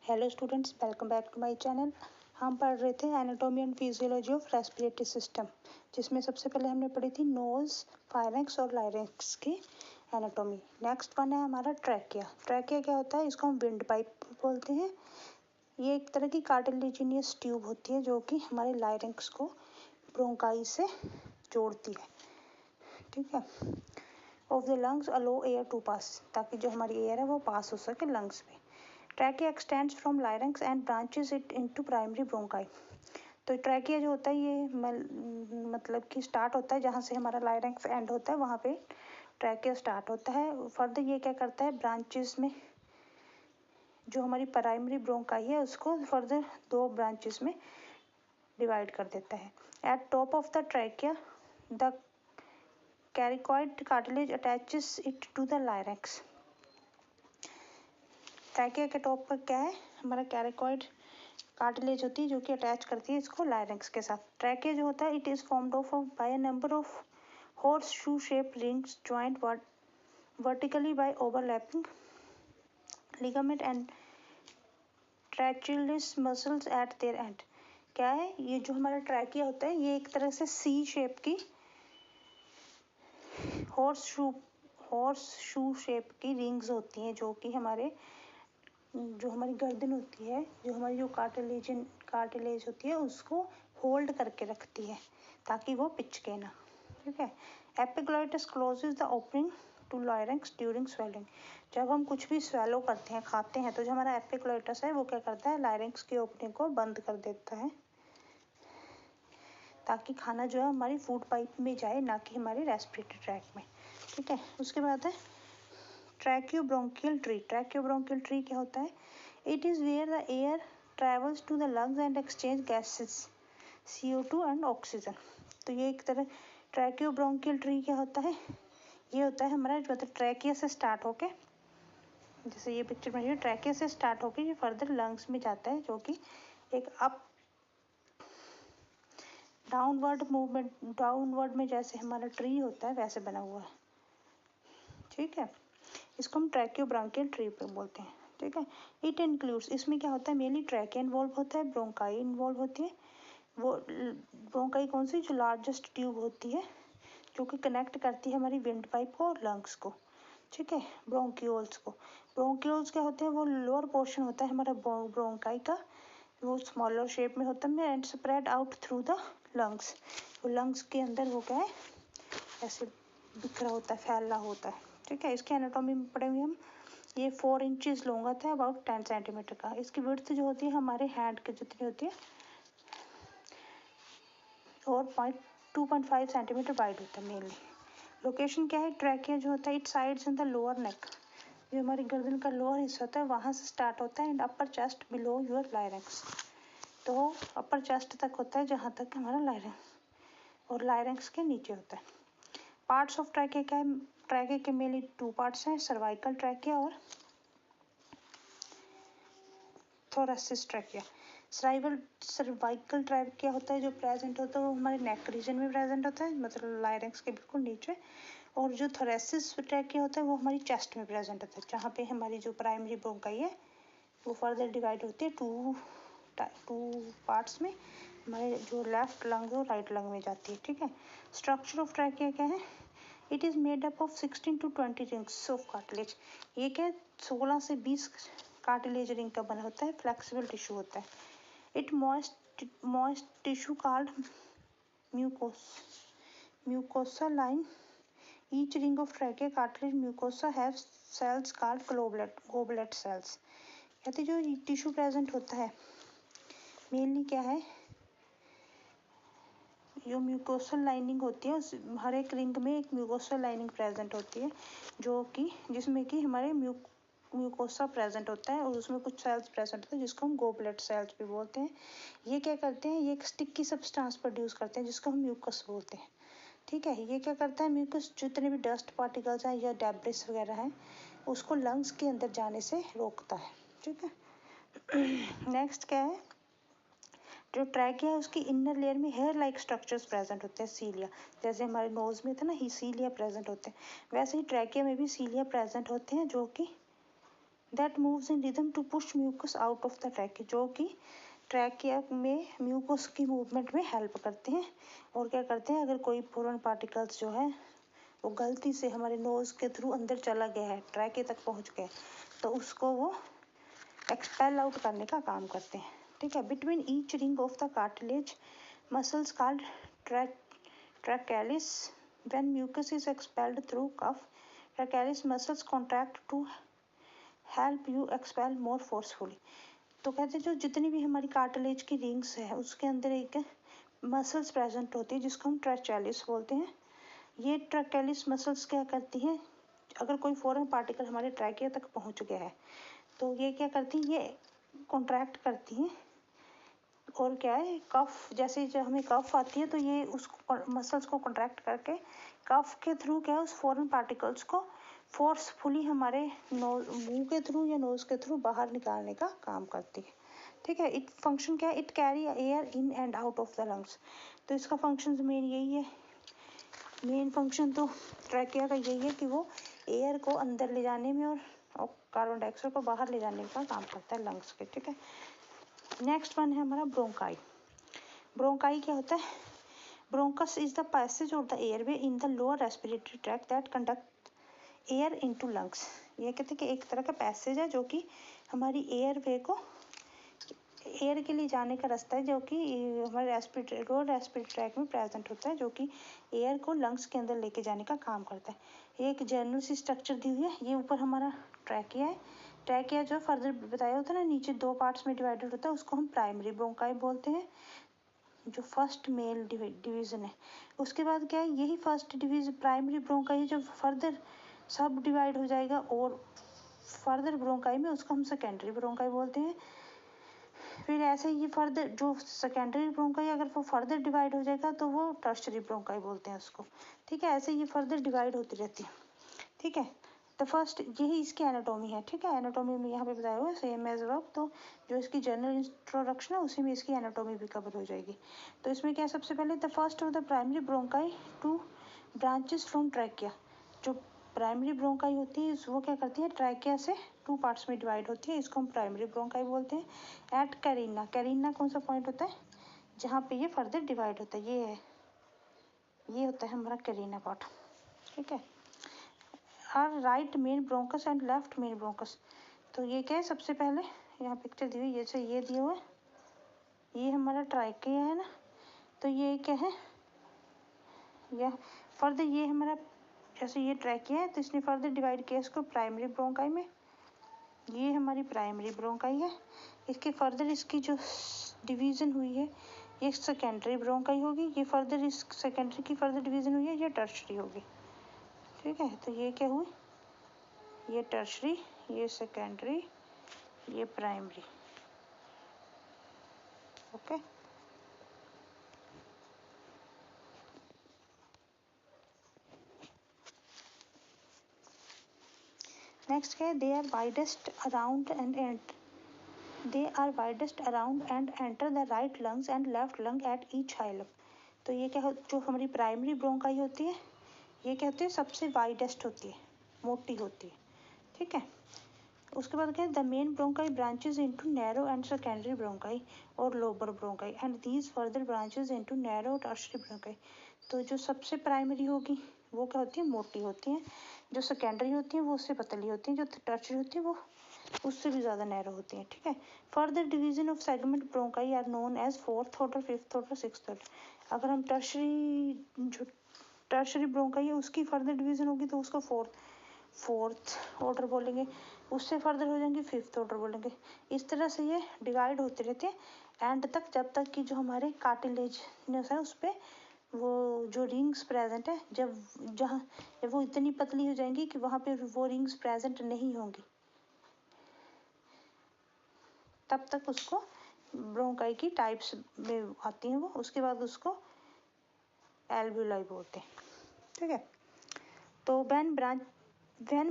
Hello students, welcome back to my channel. हम पढ़ रहे थे anatomy and physiology of respiratory system, जिसमें सबसे पहले हमने पढ़ी थी नोज, फायरेक्स और लायरेक्स की एनाटॉमी। नेक्स्ट वन है हमारा ट्रैकिया। ट्रैकिया क्या होता है? इसको हम विंड पाइप बोलते हैं। ये एक तरह की कार्टिलेजिनियस ट्यूब होती है जो कि हमारे लायरेक्स को ब्रोंकाई से जोड़ती है। ठीक है। Of the lungs allow air to pass, ताकि जो हमारी एयर है वो पास हो सके लंग्स में। Trachea extends from larynx and branches it into primary bronchi. तो ट्रैकिया जो होता है ये मतलब कि स्टार्ट होता है जहाँ से हमारा लायरेक्स एंड होता है, वहाँ पे ट्रैकिया स्टार्ट होता है। फर्दर ये क्या करता है, ब्रांचेस में जो हमारी प्राइमरी ब्रोंकाई है उसको फर्दर दो ब्रांचेस में डिवाइड कर देता है। At top of the trachea the cricoid cartilage attaches it to the larynx. Trachea के टॉप पर क्या है, हमारा कैरिकॉइड कार्टिलेज होती है जो कि अटैच करती है इसको लायरेक्स के साथ। ट्रैकिया जो होता है it is formed of by a number of horse shoe shape rings joint vertically by overlapping ligament and trachealis muscles at their end. क्या है ये जो हमारा ट्रैकिया होता है, ये एक तरह से सी शेप की हॉर्स शू शेप की रिंग्स होती हैं जो कि जो हमारी गर्दन होती है, जो हमारी जो कार्टिलेज होती है उसको होल्ड करके रखती है ताकि वो पिचके ना। ठीक है। Epiglottis closes the opening to larynx during swallowing. जब हम कुछ भी स्वेलो करते हैं, खाते हैं, तो जो हमारा एपिग्लॉटिस है वो क्या करता है, लायरेक्स की ओपनिंग को बंद कर देता है ताकि खाना जो है हमारी फूड पाइप में जाए, ना कि हमारे रेस्पिरेटरी ट्रैक में। ठीक है। उसके बाद है ट्रैकियोब्रोंकियल ट्री। ट्रैकियोब्रोंकियल ट्री क्या होता है? It is where the air travels to the lungs and exchange gases CO2 and oxygen। तो ये एक तरह ट्रैकियोब्रोंकियल ट्री क्या होता है? ये होता है हमारा मतलब ट्रैकिया से स्टार्ट होके, जैसे ये पिक्चर में ट्रैकिया से स्टार्ट होके ये फर्दर लंग्स में जाता है, जो कि एक अप डाउनवर्ड में जैसे हमारा ट्री होता है वैसे बना हुआ है। ठीक है। इसको हम ट्रैकियोब्रोंकियल ट्री पे बोलते हैं। ठीक है। इट इंक्लूड्स, इसमें क्या होता है, मेनली ट्रैकिया इन्वॉल्व होता है, ब्रोंकाई इन्वॉल्व होती है। वो ब्रोंकाई कौन सी? जो लार्जेस्ट ट्यूब होती है जो कि कनेक्ट करती है हमारी विंड पाइप को और लंग्स को। ठीक है। ब्रोंक्यूल्स को, ब्रोंक्यूल्स क्या होते हैं? वो लोअर पोर्शन होता है हमारा ब्रोंकाई का, वो स्मॉलर शेप में होता है and spread out through the lungs. वो लंग्स के अंदर वो क्या है, ऐसे बिखरा होता है, फैला होता है। ठीक है। इसके एनाटॉमी में पढ़े हुए हम। ये 4 इंचेस लॉन्ग आता है, अबाउट 10 सेंटीमीटर का। इसकी विड्थ जो होती है हमारे हैंड के जितनी होती है और 2.5 सेंटीमीटर वाइड होता है मेनली। लोकेशन क्या है? ट्रैकिया जो होता है it sides in the lower neck, जो हमारी गर्दन का लोअर हिस्सा होता है वहाँ से स्टार्ट होता है, and upper chest below your larynx. तो अपर चेस्ट तक होता है जहाँ तक हमारा लायरेक्स, और लायरेक्स के नीचे होता है। पार्ट्स ऑफ ट्रैकिया क्या है? ट्रैकिया के मेनली 2 पार्ट्स हैं, सर्वाइकल ट्रैकिया और थोरेसिस ट्रैकिया। सर्वाइकल ट्रैकिया होता है जो प्रेजेंट होता है वो हमारे नेक रीजन में प्रेजेंट होता है, मतलब लायरेक्स के बिल्कुल नीचे। और जो थोरेसिस ट्रैकिया होता है वो हमारी चेस्ट में प्रेजेंट होता है, जहाँ पे हमारी जो प्राइमरी ब्रोंकाई है वो फर्दर डिवाइड होती है टू पार्ट्स में, हमारे जो लेफ्ट लंग और राइट लंग में जाती है। ठीक है। स्ट्रक्चर ऑफ ट्रैकिया क्या है? It is made up of 16 to 20 rings of cartilage. ये क्या है? 16 से 20 कार्टिलेज रिंग का बना होता है, फ्लेक्सिबल टिश्यू होता है। It moist tissue called mucosa line each ring of trachea cartilage mucosa have cells called goblet cells. कहते जो टिश्यू प्रेजेंट होता है मेनली क्या है, जो म्यूकोसल लाइनिंग होती है, हर एक रिंग में एक म्यूकोसल लाइनिंग प्रेजेंट होती है, जो कि जिसमें कि हमारे म्यूकोसा प्रेजेंट होता है और उसमें कुछ सेल्स प्रेजेंट होते हैं जिसको हम गोबलेट सेल्स भी बोलते हैं। ये क्या करते हैं, ये एक स्टिकी सब्सटेंस प्रोड्यूस करते हैं जिसको हम म्यूकस बोलते हैं। ठीक है। ये क्या करता है, म्यूकस जितने भी डस्ट पार्टिकल्स हैं या डेब्रिस वगैरह हैं उसको लंग्स के अंदर जाने से रोकता है। ठीक है। नेक्स्ट क्या है, जो ट्रैकिया है उसकी इनर लेयर में हेयर लाइक स्ट्रक्चर्स प्रेजेंट होते हैं, सीलिया। जैसे हमारे नोज में था ना, ही सीलिया प्रेजेंट होते हैं, वैसे ही ट्रैकिया में भी सीलिया प्रेजेंट होते हैं जो कि that moves in rhythm to push mucus out of the trachea, जो कि ट्रैकिया में म्यूकस की मूवमेंट में हेल्प करते हैं। और क्या करते हैं, अगर कोई फॉरेन पार्टिकल्स जो है वो गलती से हमारे नोज के थ्रू अंदर चला गया है, ट्रैकिया तक पहुंच गया, तो उसको वो एक्सपेल आउट करने का काम करते हैं। ठीक है। Between each ring of the cartilage muscles called trachealis, when mucus is expelled through cough, trachealis muscles contract to help you expel more forcefully. तो कहते हैं जो जितनी भी हमारी कार्टिलेज की रिंग्स है उसके अंदर एक मसल्स प्रेजेंट होती है जिसको हम ट्रैकेलिस बोलते हैं। ये ट्रैकेलिस मसल्स क्या करती हैं, अगर कोई फॉरेन पार्टिकल हमारे ट्रैकिया तक पहुंच गया है तो ये क्या करती हैं, ये कॉन्ट्रैक्ट करती हैं। और क्या है, कफ, जैसे जब हमें कफ आती है तो ये उस मसल्स को कॉन्ट्रैक्ट करके कफ के थ्रू क्या है उस फॉरेन पार्टिकल्स को फोर्सफुली हमारे मुंह के थ्रू या नोज के थ्रू बाहर निकालने का काम करती है। ठीक है। इट फंक्शन क्या है, it carry air in and out of the lungs. तो इसका फंक्शन मेन यही है, मेन फंक्शन तो ट्रैकिया का यही है कि वो एयर को अंदर ले जाने में और कार्बन डाइऑक्साइड को बाहर ले जाने का काम करता है लंग्स के। ठीक है। नेक्स्ट वन है हमारा ब्रोंकाई। ब्रोंकाई क्या होता है, bronchus is the passage of the airway in the lower respiratory tract that conduct air into lungs. ये कहते हैं कि एक तरह का पैसेज है जो कि हमारी एयरवे को एयर के लिए जाने का रास्ता है, जो कि हमारे लोअर रेस्पिरेटरी ट्रैक्ट में प्रेजेंट होता है, जो कि एयर को लंग्स के अंदर लेके जाने का काम करता है। एक जनरल सी स्ट्रक्चर दी हुई है, ये ऊपर हमारा ट्रैकिया है। ट्रैकिया जो फर्दर बताया होता है ना, नीचे दो पार्ट्स में डिवाइडेड होता है, उसको हम प्राइमरी ब्रोंकाई बोलते हैं, जो फर्स्ट मेल डिवीजन है। उसके बाद क्या है, यही फर्स्ट डिवीजन प्राइमरी ब्रोंकाई जो फर्दर सब डिवाइड हो जाएगा और फर्दर ब्रोंकाई में उसको हम सेकेंडरी ब्रोंकाई बोलते हैं। फिर ऐसे ही फर्दर जो सेकेंडरी ब्रोंकाई अगर वो फर्दर डिवाइड हो जाएगा तो वो टर्शरी ब्रोंकाई बोलते हैं उसको। ठीक है। ऐसे ये फर्दर डिवाइड होती रहती है। ठीक है। तो फर्स्ट यही इसकी एनाटॉमी है। ठीक है। एनाटॉमी में यहाँ पे बताया हुआ है सेम एज अब, तो जो इसकी जनरल इंट्रोडक्शन है उसी में इसकी एनाटॉमी भी कवर हो जाएगी। तो इसमें क्या है, सबसे पहले the first of the primary bronchi two branches from trachea. जो प्राइमरी ब्रोंकाई होती है वो क्या करती है, ट्रैकिया से टू पार्ट्स में डिवाइड होती है, इसको हम प्राइमरी ब्रोंकाई बोलते हैं। एट कैरिना, कैरिना कौन सा पॉइंट होता है जहाँ पे ये फर्दर डिवाइड होता है, ये है, ये होता है हमारा कैरिना पार्ट। ठीक है। Are right main bronchus and left main bronchus. तो ये क्या है, सबसे पहले यहाँ पिक्चर दी हुई, जैसे ये दिया हुआ है, ये हमारा ट्रैकिया है ना, तो ये क्या है, यह फर्दर ये हमारा, जैसे ये ट्रैकिया है तो इसने फर्दर डिवाइड किया इसको प्राइमरी ब्रोंकाई में, ये हमारी प्राइमरी ब्रोंकाई है। इसके फर्दर इसकी जो डिवीज़न हुई है ये सेकेंडरी ब्रोंकाई होगी, ये फर्दर इस सेकेंडरी की फर्दर डिवीज़न हुई है ये टर्शरी होगी। ठीक है। तो ये क्या हुई, ये टर्शरी, ये सेकेंडरी, ये प्राइमरी। ओके। नेक्स्ट क्या है, they are widest around and enter the right lungs and left lung at each hilum. तो ये क्या हो, जो हमारी प्राइमरी ब्रोंकाई होती है ये क्या होती है, सबसे वाइडेस्ट होती है, मोटी होती है। ठीक है। उसके बाद क्या है, the main bronchi branches into narrow and secondary bronchi और lower bronchi and these further branches into narrow और टर्शरी ब्रोंकाई। तो जो सबसे प्राइमरी होगी वो क्या होती है, मोटी होती है, जो सेकेंडरी होती है वो उससे पतली होती है, जो टर्शरी होती है वो उससे भी ज़्यादा नैरो होती है। ठीक है। Further division of segment bronchi are known as fourth order, fifth order, sixth order. अगर हम टर्शरी ब्रोंकाई है उसकी फर्दर डिवीजन होगी तो उसको फोर्थ ऑर्डर बोलेंगे, उससे फर्दर हो जाएंगे फिफ्थ ऑर्डर बोलेंगे। इस तरह से ये डिवाइड होते रहते हैं एंड तक, जब तक कि जो हमारे कार्टिलेजिनस है उस पर वो जो रिंग्स प्रेजेंट है, जब वो इतनी पतली हो जाएंगी कि वहाँ पे वो रिंग्स प्रेजेंट नहीं होंगी, तब तक उसको ब्रोंकाई की टाइप्स में आती हैं वो। उसके बाद उसको एल्वियोलाई बोलते हैं। ठीक है। तो when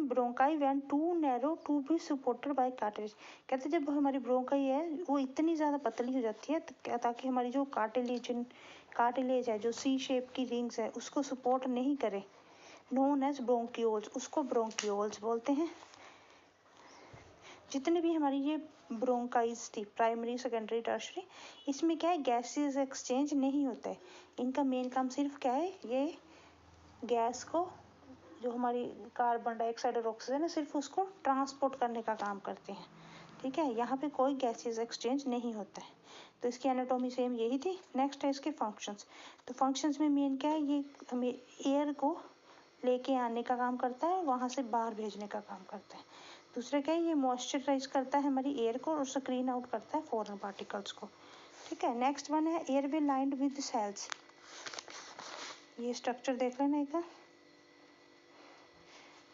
bronchi when too narrow to be supported by cartilage. कहते जब हमारी ब्रोंकाई है वो इतनी ज़्यादा पतली हो जाती है ताकि हमारी जो कार्टिलेज है, जो सी शेप की रिंग्स है उसको सपोर्ट नहीं करे, नोन एज ब्रोंकियोल्स, उसको ब्रोंकियोल्स बोलते हैं। जितने भी हमारी ये ब्रोंकाइज थी, प्राइमरी, सेकेंडरी, टर्शरी, इसमें क्या है, गैसेस एक्सचेंज नहीं होता है। इनका मेन काम सिर्फ क्या है, ये गैस को, जो हमारी कार्बन डाइऑक्साइड और ऑक्सीजन है, सिर्फ उसको ट्रांसपोर्ट करने का काम करते हैं। ठीक है, यहाँ पे कोई गैसेस एक्सचेंज नहीं होता है। तो इसकी एनाटॉमी सेम यही थी। नेक्स्ट है इसके फंक्शंस। तो फंक्शंस में मेन क्या है, ये हमें एयर को लेके आने का काम करता है, वहाँ से बाहर भेजने का काम करता है। दूसरा क्या है, ये मॉइस्चराइज करता है हमारी एयर को और स्क्रीन आउट करता है फॉरेन पार्टिकल्स को। ठीक है, नेक्स्ट वन है एयरवे लाइंड विद सेल्स। ये स्ट्रक्चर देख लेना एक,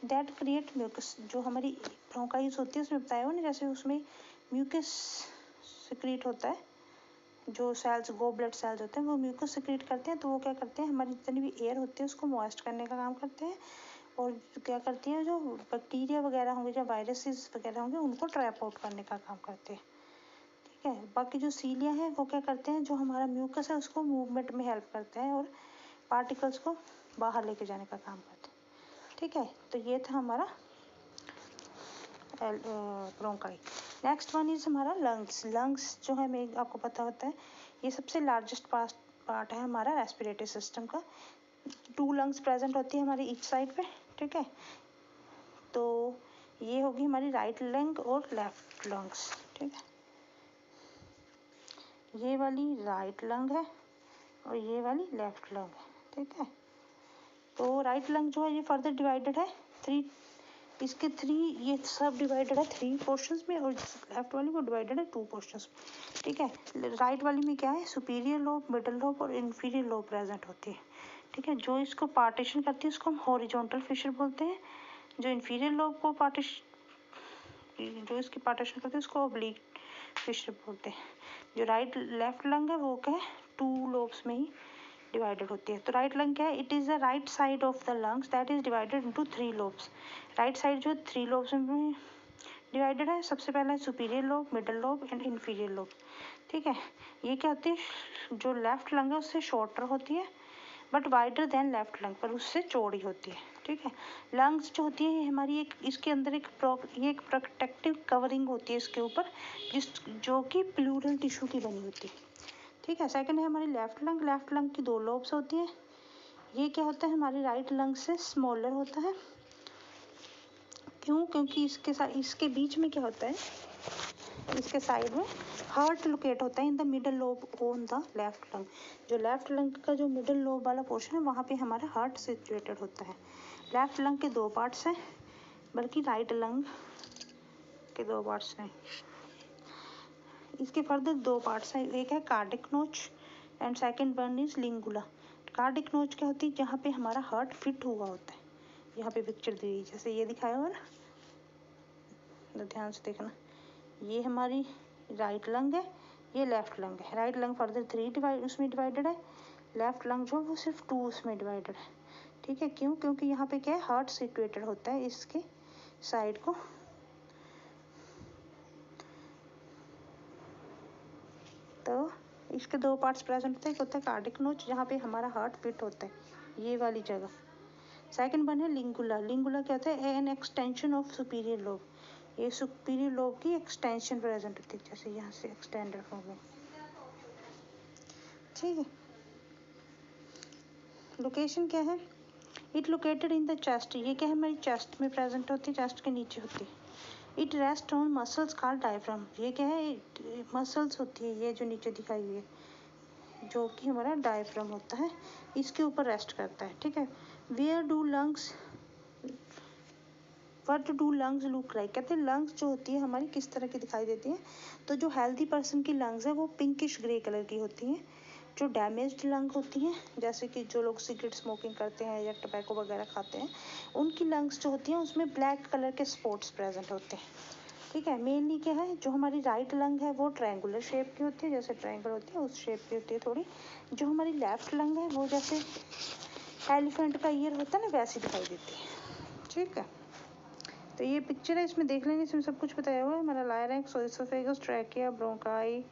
दैट क्रिएट म्यूकस। जो हमारी ब्रोंकाइज होती है उसमें बताया हुआ ना, जैसे उसमें म्यूकस सिक्रीट होता है, जो सेल्स, गो ब्लड सेल्स होते हैं, वो म्यूकस सिक्रीट करते हैं। तो वो क्या करते हैं, हमारी जितनी भी एयर होती है उसको मॉइस्ट करने का काम करते हैं, और क्या करती है, जो बैक्टीरिया वगैरह होंगे, जो वायरसेस वगैरह होंगे, उनको ट्रैप आउट करने का काम करते हैं। ठीक है, बाकी जो सीलिया है वो क्या करते हैं, जो हमारा म्यूकस है उसको मूवमेंट में हेल्प करते हैं और पार्टिकल्स को बाहर लेके जाने का काम करते हैं। ठीक है, तो ये था हमारा ब्रोंकाई। नेक्स्ट वन इज हमारा लंग्स। लंग्स जो है, मैं आपको पता होता है, ये सबसे लार्जेस्ट पार्ट है हमारा रेस्पिरेटरी सिस्टम का। 2 लंग्स प्रेजेंट होती है हमारी ईच साइड पे। ठीक है, तो ये होगी हमारी राइट लंग और लेफ्ट लंग्स। ठीक है, ये वाली राइट लंग है और ये वाली लेफ्ट लंग है। ठीक है, तो राइट लंग जो है ये फर्दर डिवाइडेड है 3, इसके 3, ये सब डिवाइडेड है 3 पोर्शंस में, और लेफ्ट वाली वो डिवाइडेड है 2 पोर्शंस में। ठीक है, राइट वाली में क्या है, सुपीरियर लोब, मिडिल लोब और इन्फीरियर लोब प्रेजेंट होती है। ठीक है, जो इसको पार्टीशन करती है उसको हम हॉरिजॉन्टल फिशर बोलते हैं। जो इन्फीरियर लोब को जो इसकी पार्टीशन करती है उसको ऑब्लिक फिशर बोलते हैं। जो राइट लेफ्ट लंग है वो क्या है, 2 लोब्स में ही डिवाइडेड होती है। तो राइट लंग क्या है, it is the right side of the lungs that is divided into 3 lobes. Right side जो 3 लोब्स में डिवाइडेड है, सबसे पहला है superior lobe, middle lobe and inferior lobe. ठीक है, ये क्या होती है, जो लेफ्ट लंग है उससे शॉर्टर होती है but wider than left lung, पर उससे चौड़ी होती है। ठीक है, लंग्स जो होती है हमारी, एक इसके अंदर एक प्रोटेक्टिव कवरिंग होती है इसके ऊपर, जो कि प्लूरल टिश्यू की बनी होती है। ठीक है, सेकंड है हमारी लेफ्ट लंग। लेफ्ट लंग की 2 लोब्स होती है। ये क्या होता है, हमारी राइट लंग से स्मॉलर होता है। क्यों, क्योंकि इसके बीच में क्या होता है, इसके साइड में हार्ट लोकेट होता है in the middle lobe on the left lung. जो लेफ्ट लंग का जो मिडल लोब वाला पोर्शन है वहाँ पे हमारा हार्ट सिचुएटेड होता है। लेफ्ट लंग के 2 पार्ट्स हैं, बल्कि राइट लंग के 2 पार्ट्स नहीं, इसके फर्दर 2 पार्ट्स हैं। एक है कार्डिक नोच and second one is लिंगुला। Cardiac नोच क्या होती है, जहाँ पे हमारा हार्ट फिट हुआ होता है। यहाँ पे पिक्चर दी हुई जैसे ये दिखाया हुआ ना, तो ध्यान से देखना, ये हमारी राइट लंग है, ये लेफ्ट लंग है। राइट लंग फर्दर 3 उसमें डिवाइडेड है, लेफ्ट लंग जो वो सिर्फ 2 उसमें डिवाइडेड है। ठीक है, क्यों, क्योंकि यहाँ पे क्या है, हार्ट सिचुएटेड होता है इसके साइड को। तो इसके 2 पार्ट्स प्रेजेंट होते हैं। एक होता है कार्डिक नोच, जहाँ पे हमारा हार्ट फिट होता है, ये वाली जगह। सेकंड वन है लिंगुला। लिंगुला क्या होता है, an extension of superior lobe. ये सुपीरियर लोब की एक्सटेंशन प्रेजेंट होती है, जैसे यहाँ से एक्सटेंडेड फॉर्म में। ठीक है, लोकेशन क्या है, it located in the chest. ये क्या है, हमारी चेस्ट में प्रेजेंट होती है, चेस्ट के नीचे होती है। It rest on muscles called diaphragm. ये क्या है, मसल्स होती है, ये जो नीचे दिखाई हुई है, जो कि हमारा डायफ्राम होता है, इसके ऊपर रेस्ट करता है। ठीक है, where do lungs, what do lungs look like. कहते हैं लंग्स जो होती है हमारी किस तरह की दिखाई देती है। तो जो हेल्दी पर्सन की लंग्स है वो पिंकिश ग्रे कलर की होती हैं। जो डैमेज्ड लंग होती हैं, जैसे कि जो लोग सिगरेट स्मोकिंग करते हैं या टबैको वगैरह खाते हैं, उनकी लंग्स जो होती हैं उसमें ब्लैक कलर के स्पॉट्स प्रेजेंट होते हैं। ठीक है, मेनली क्या है, जो हमारी राइट लंग है वो ट्रायंगुलर शेप की होती है, जैसे ट्रायंगल होती है उस शेप की होती है थोड़ी। जो हमारी लेफ्ट लंग है वो जैसे एलिफेंट का ईयर होता है ना, वैसी दिखाई देती है। ठीक है, तो ये पिक्चर है, इसमें देख लेंगे, इसमें सब कुछ बताया हुआ है हमारा larynx, oesophagus, trachea, bronchi,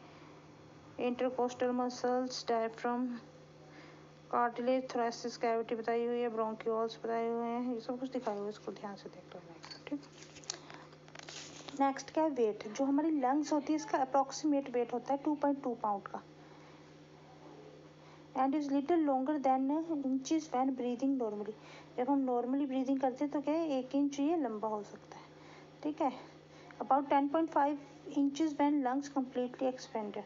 intercostal muscles, diaphragm, cartilage, thoracic cavity बताई हुई है, ब्रोंक्यूल्स बताए हुए हैं, ये सब कुछ दिखाया हुआ है, इसको ध्यान से देख लेना। ठीक, नेक्स्ट क्या है वेट। जो हमारी लंग्स होती है इसका अप्रॉक्सीमेट वेट होता है 2.2 पाउंड का and is little longer than inches when breathing normally. जब हम नॉर्मली ब्रीदिंग करते हैं तो क्या है 1 इंच ये लंबा हो सकता है, ठीक है। About 10.5 inches when lungs completely expanded,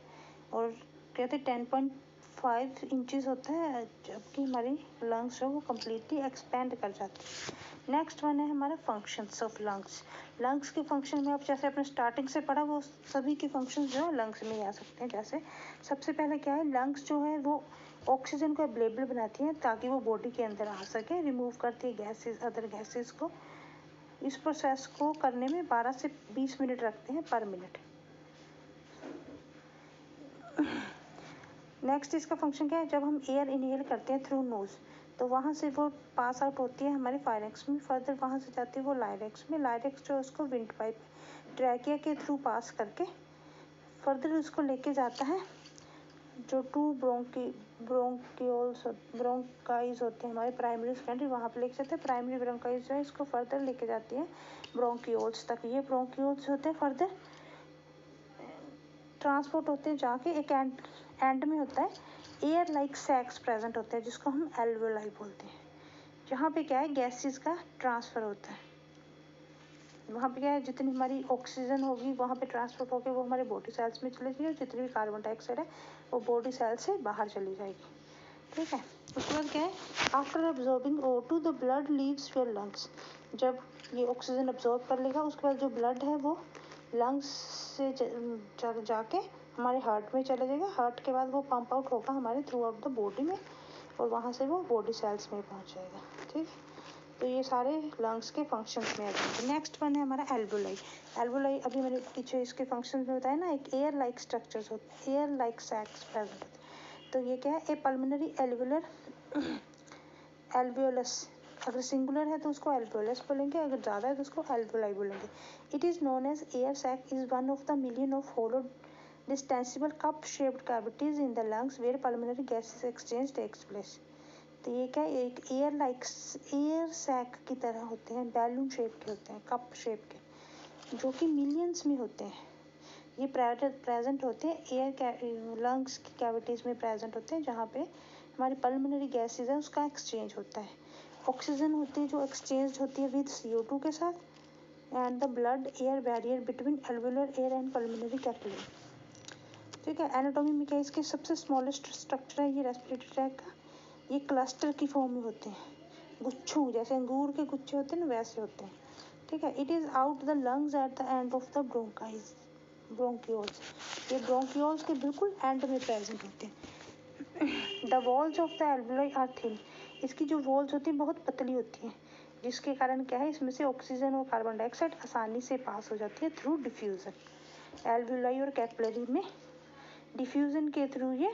और कहते हैं 10.5 इंचज होता है जबकि हमारी लंग्स जो वो कम्प्लीटली एक्सपेंड कर जाती है। नेक्स्ट वन है हमारा फंक्शंस ऑफ लंग्स। लंग्स के फंक्शन में आप जैसे अपने स्टार्टिंग से पढ़ा वो सभी के फंक्शंस जो है लंग्स में ही आ सकते हैं। जैसे सबसे पहले क्या है, लंग्स जो है वो ऑक्सीजन को अवेलेबल बनाती है ताकि वो बॉडी के अंदर आ सके, रिमूव करती है गैसेस, अदर गैसेस को। इस प्रोसेस को करने में 12 से 20 मिनट रखते हैं पर मिनट। नेक्स्ट इसका फंक्शन क्या है, जब हम एयर इनहेल करते हैं थ्रू नोज तो वहाँ से वो पास आउट होती है हमारे फायरेक्स में, फर्दर वहाँ से जाती है वो लायरेक्स में। लायरेक्स जो उसको विंड पाइप ट्रैकिया के थ्रू पास करके फर्दर उसको लेके जाता है जो टू ब्रोंकाइज होते हैं हमारे प्राइमरी सेकेंडरी, वहाँ पे लेके जाते हैं। प्राइमरी ब्रोंकाइज जो है इसको फर्दर लेके जाती है ब्रोंकियोल्स तक। ये ब्रोंकियोल्स होते हैं फर्दर ट्रांसपोर्ट होते हैं जाके एक एंड में होता है एयर लाइक सैक्स प्रेजेंट होते हैं जिसको हम एल्वेओलाई बोलते हैं, जहाँ पे क्या है गैसेस का ट्रांसफ़र होता है। वहाँ पे क्या है जितनी हमारी ऑक्सीजन होगी वहाँ पे ट्रांसपोर्ट होकर वो हमारे बॉडी सेल्स में चली जाएगी, और जितनी भी कार्बन डाइऑक्साइड है वो बॉडी सेल से बाहर चली जाएगी, ठीक है। उसके बाद क्या है, after absorbing O2 the blood leaves your lungs. जब ये ऑक्सीजन अब्जॉर्ब कर लेगा उसके बाद जो ब्लड है वो लंग्स से जाके हमारे हार्ट में चला जाएगा। हार्ट के बाद वो पंप आउट होगा हमारे थ्रू आउट द बॉडी में, और वहाँ से वो बॉडी सेल्स में पहुँच जाएगा, ठीक। तो ये सारे लंग्स के फंक्शंस में आ जाएंगे। नेक्स्ट वन है हमारा एल्वेओलाई। एल्वेओलाई अभी मैंने पीछे इसके फंक्शंस में बताया ना, एक एयर लाइक स्ट्रक्चर्स होते हैं, एयर लाइक सैक्स प्रेजेंट होते हैं। तो ये क्या है, ए पल्मोनरी एल्वेलर एल्वेओलस। अगर सिंगुलर है तो उसको एल्वेओलस बोलेंगे, अगर ज़्यादा है तो उसको एल्वेओलाई बोलेंगे। It is known as air sac is one of the million of hollow distensible cup shaped cavities in the lungs where pulmonary gases exchange takes place. तो ये क्या एक एयर सैक की तरह होते हैं, बैलून शेप के होते हैं, कप शेप के, जो कि मिलियंस में होते हैं। ये प्रेजेंट होते हैं एयर लंग्स की कैविटीज़ में प्रेजेंट होते हैं, जहाँ पे हमारी पल्मोनरी गैसेज है उसका एक्सचेंज होता है। ऑक्सीजन होती है जो एक्सचेंज होती है विद CO2 के साथ, and the blood air barrier between alveolar air and pulmonary capillary, ठीक है। एनाटॉमी में क्या इसके सबसे स्मॉलेस्ट स्ट्रक्चर है ये रेस्पिरेटरी ट्रैक का। ये क्लस्टर की फॉर्म में होते हैं, गुच्छों, जैसे अंगूर के गुच्छे होते हैं ना वैसे होते हैं, ठीक है। It is out the lungs at the end of the bronchioles. ये ब्रोंकियोल्स के बिल्कुल एंड में प्रेजेंट होते हैं। The walls of the alveoli are thin. इसकी जो वॉल्स होती हैं बहुत पतली होती हैं, जिसके कारण क्या है इसमें से ऑक्सीजन और कार्बन डाइऑक्साइड आसानी से पास हो जाती है थ्रू डिफ्यूज़न। एल्वेओलाई और कैपिलरी में डिफ्यूज़न के थ्रू ये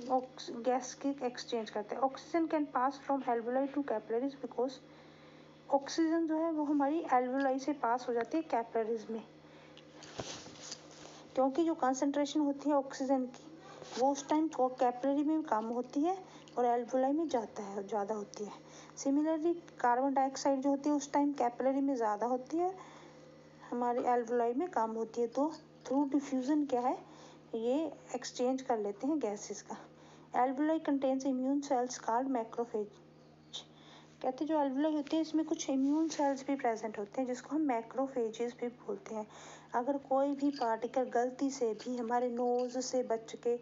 गैस के एक्सचेंज करते हैं। Oxygen can pass from alveoli to capillaries because oxygen जो है वो हमारी एल्वेओलाई से पास हो जाती है कैपिलरीज में, क्योंकि जो कंसंट्रेशन होती है ऑक्सीजन की वो उस टाइम कैपिलरी में कम होती है और एल्वेओलाई में ज़्यादा होती है। सिमिलरली कार्बन डाइऑक्साइड जो होती है उस टाइम कैपिलरी में ज़्यादा होती है, हमारी एल्वेओलाई में कम होती है। तो थ्रू डिफ्यूज़न क्या है ये एक्सचेंज कर लेते हैं गैसेस का। Alveoli contains immune cells called macrophage. कहते हैं जो एल्वेओलाई होती है इसमें कुछ इम्यून सेल्स भी प्रेजेंट होते हैं जिसको हम मैक्रोफेजेस भी बोलते हैं। अगर कोई भी पार्टिकल गलती से भी हमारे नोज से बच के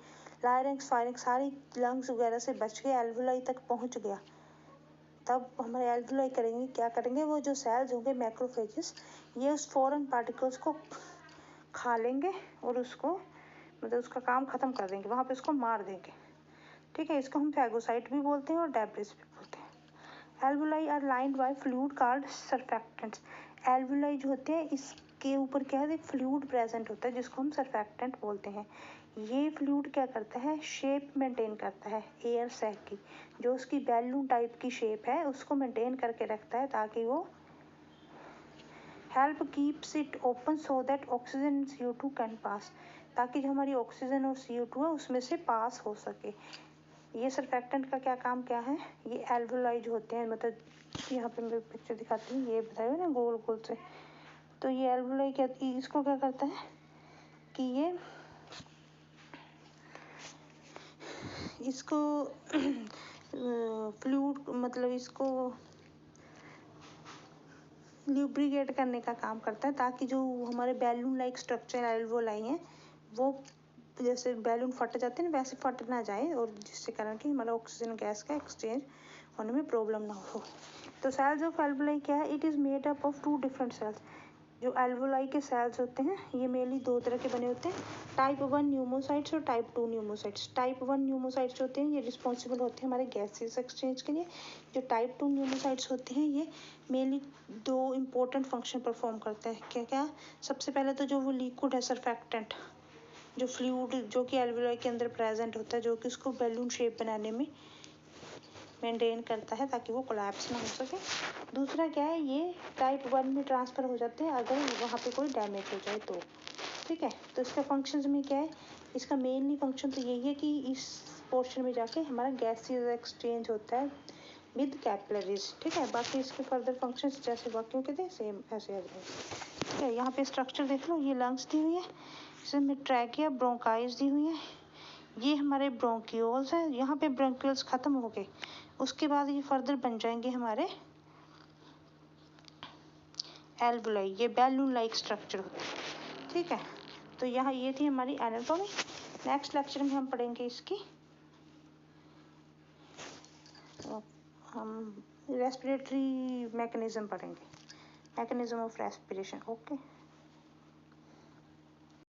लायरेक्स फायरेक्स सारी लंग्स वगैरह से बच के एल्वेओलाई तक पहुंच गया, तब हमारे एल्वेओलाई करेंगे क्या करेंगे, वो जो सेल्स होंगे मैक्रोफेजेस ये उस फॉरेन पार्टिकल्स को खा लेंगे और उसको मतलब उसका काम ख़त्म कर देंगे, वहाँ पे उसको मार देंगे, ठीक है। इसको हम फैगोसाइट भी बोलते हैं और डेब्रिस भी बोलते हैं। Alveoli are lined by fluid called surfactants. Alveoli जो होते हैं इसके ऊपर क्या है, एक फ्लूइड प्रेजेंट होता है जिसको हम सरफेक्टेंट बोलते हैं। ये फ्लूइड क्या करता है, शेप मेंटेन करता है एयर सैक की, जो उसकी बैलून टाइप की शेप है उसको मेंटेन करके रखता है ताकि वो help keeps it open so that oxygen and CO2 can pass, ताकि जो हमारी ऑक्सीजन और CO2 है उसमें से पास हो सके। ये सरफेक्टेंट का क्या काम क्या है, ये एल्वेओलाई जो होते हैं, मतलब यहाँ पे मैं पिक्चर दिखाती हूँ, ये बताया ना गोल गोल से, तो ये एल्वोलाई क्या, इसको क्या करता है कि ये इसको फ्लूइड मतलब इसको ल्यूब्रिकेट करने का काम करता है, ताकि जो हमारे बैलून लाइक स्ट्रक्चर एल्वोलाई हैं वो जैसे बैलून फट जाते हैं ना वैसे फट ना जाए, और जिससे कारण कि हमारा ऑक्सीजन गैस का एक्सचेंज होने में प्रॉब्लम ना हो। तो सेल्स ऑफ एल्वोलाई क्या है, it is made up of 2 different cells. जो एल्वोलाई के सेल्स होते हैं ये मेनली 2 तरह के बने होते हैं, टाइप 1 न्यूमोसाइट्स और टाइप 2 न्यूमोसाइट्स। टाइप 1 न्यूमोसाइट्स होते हैं ये रिस्पॉन्सिबल होते हैं हमारे गैसेस एक्सचेंज के लिए। जो टाइप 2 न्यूमोसाइट्स होते हैं ये मेनली 2 इंपॉर्टेंट फंक्शन परफॉर्म करते हैं। क्या क्या? सबसे पहले तो जो वो लिक्विड है सरफेक्टेंट, जो फ्लूइड जो कि एल्वोलाई के अंदर प्रेजेंट होता है, जो कि उसको बैलून शेप बनाने में मेंटेन करता है ताकि वो कोलैप्स ना हो सके। दूसरा क्या है, ये टाइप 1 में ट्रांसफ़र हो जाते हैं अगर वहाँ पे कोई डैमेज हो जाए तो। ठीक है, तो इसका फंक्शंस में क्या है, इसका मेनली फंक्शन तो यही है कि इस पोर्शन में जाके हमारा गैसेस एक्सचेंज होता है विद कैपिलरीज। ठीक है, बाकी इसके फर्दर फंक्शंस जैसे बाकियों के थे सेम ऐसे आ जाएंगे। ठीक है, यहाँ पे स्ट्रक्चर देख लो, ये लंग्स दी हुई है, इसमें ट्रैकिया ब्रोंकाइज दी हुई है, ये हमारे ब्रोंक्यूल्स हैं, यहाँ पे ब्रोंक्यूल्स खत्म हो गए, उसके बाद ये फर्दर बन जाएंगे हमारे एल्वोलाई, ये बैलून लाइक स्ट्रक्चर होता है। ठीक है, तो यहाँ ये थी हमारी एनाटॉमी। नेक्स्ट लेक्चर में हम पढ़ेंगे इसकी हम रेस्पिरेटरी मैकेनिज्म पढ़ेंगे, मैकेनिज्म ऑफ रेस्पिरेशन। ओके।